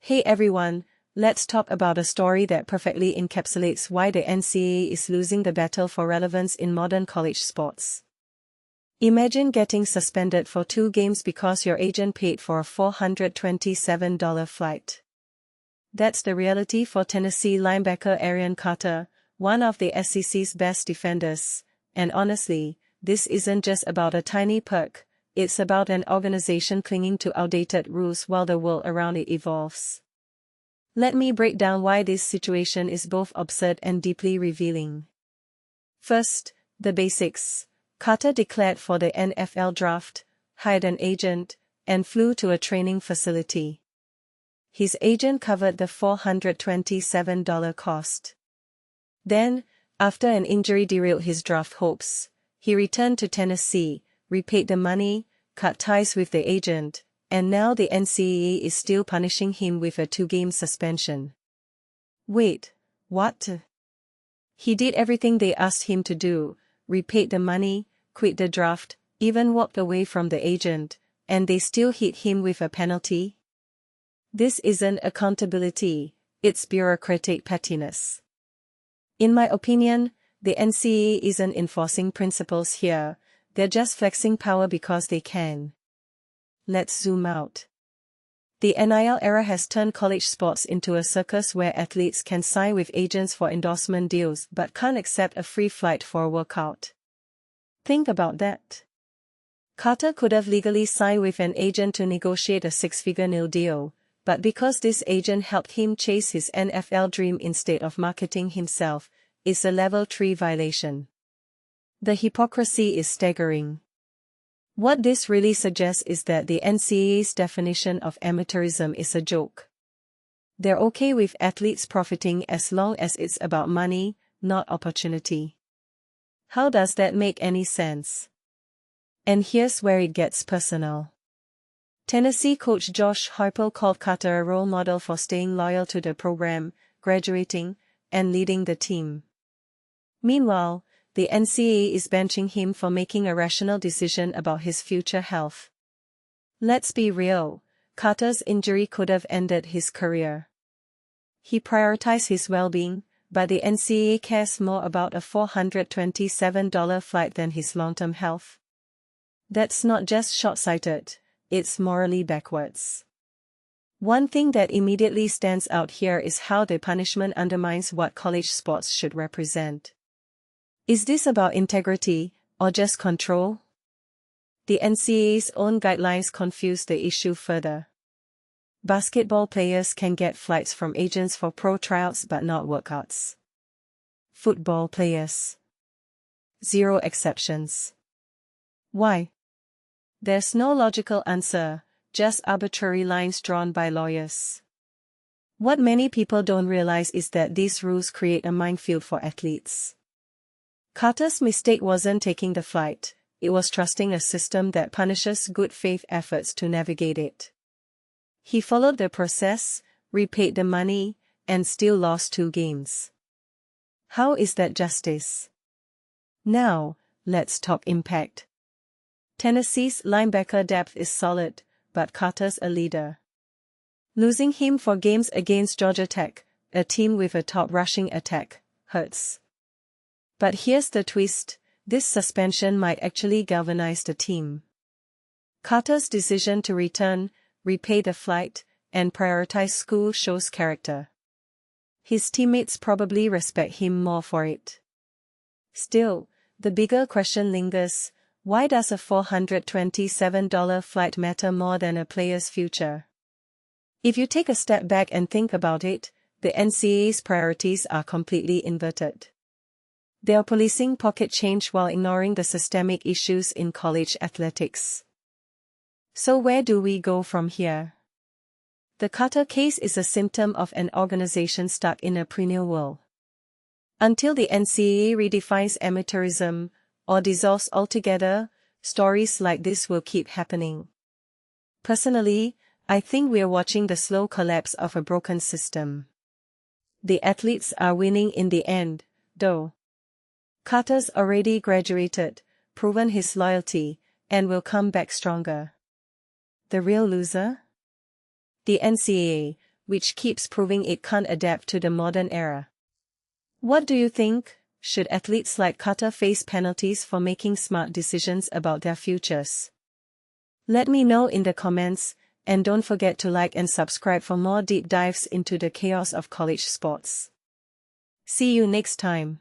Hey everyone, let's talk about a story that perfectly encapsulates why the NCAA is losing the battle for relevance in modern college sports. Imagine getting suspended for 2 games because your agent paid for a $427 flight. That's the reality for Tennessee linebacker Arion Carter, one of the SEC's best defenders, and honestly, this isn't just about a tiny perk. It's about an organization clinging to outdated rules while the world around it evolves. Let me break down why this situation is both absurd and deeply revealing. First, the basics. Carter declared for the NFL draft, hired an agent, and flew to a training facility. His agent covered the $427 cost. Then, after an injury derailed his draft hopes, he returned to Tennessee, repaid the money, cut ties with the agent, and now the NCAA is still punishing him with a 2-game suspension. Wait, what? He did everything they asked him to do, repaid the money, quit the draft, even walked away from the agent, and they still hit him with a penalty? This isn't accountability, it's bureaucratic pettiness. In my opinion, the NCAA isn't enforcing principles here. They're just flexing power because they can. Let's zoom out. The NIL era has turned college sports into a circus where athletes can sign with agents for endorsement deals but can't accept a free flight for a workout. Think about that. Carter could have legally signed with an agent to negotiate a 6-figure nil deal, but because this agent helped him chase his NFL dream instead of marketing himself, it's a level 3 violation. The hypocrisy is staggering. What this really suggests is that the NCAA's definition of amateurism is a joke. They're okay with athletes profiting as long as it's about money, not opportunity. How does that make any sense? And here's where it gets personal. Tennessee coach Josh Heupel called Carter a role model for staying loyal to the program, graduating, and leading the team. Meanwhile, the NCAA is benching him for making a rational decision about his future health. Let's be real, Carter's injury could have ended his career. He prioritized his well-being, but the NCAA cares more about a $427 flight than his long-term health. That's not just short-sighted, it's morally backwards. One thing that immediately stands out here is how the punishment undermines what college sports should represent. Is this about integrity, or just control? The NCAA's own guidelines confuse the issue further. Basketball players can get flights from agents for pro tryouts but not workouts. Football players. 0 exceptions. Why? There's no logical answer, just arbitrary lines drawn by lawyers. What many people don't realize is that these rules create a minefield for athletes. Carter's mistake wasn't taking the flight, it was trusting a system that punishes good faith efforts to navigate it. He followed the process, repaid the money, and still lost 2 games. How is that justice? Now, let's talk impact. Tennessee's linebacker depth is solid, but Carter's a leader. Losing him for games against Georgia Tech, a team with a top rushing attack, hurts. But here's the twist, this suspension might actually galvanize the team. Carter's decision to return, repay the flight, and prioritize school shows character. His teammates probably respect him more for it. Still, the bigger question lingers, why does a $427 flight matter more than a player's future? If you take a step back and think about it, the NCAA's priorities are completely inverted. They are policing pocket change while ignoring the systemic issues in college athletics. So where do we go from here? The Carter case is a symptom of an organization stuck in a perennial whirl. Until the NCAA redefines amateurism, or dissolves altogether, stories like this will keep happening. Personally, I think we're watching the slow collapse of a broken system. The athletes are winning in the end, though. Carter's already graduated, proven his loyalty, and will come back stronger. The real loser? The NCAA, which keeps proving it can't adapt to the modern era. What do you think? Should athletes like Carter face penalties for making smart decisions about their futures? Let me know in the comments, and don't forget to like and subscribe for more deep dives into the chaos of college sports. See you next time.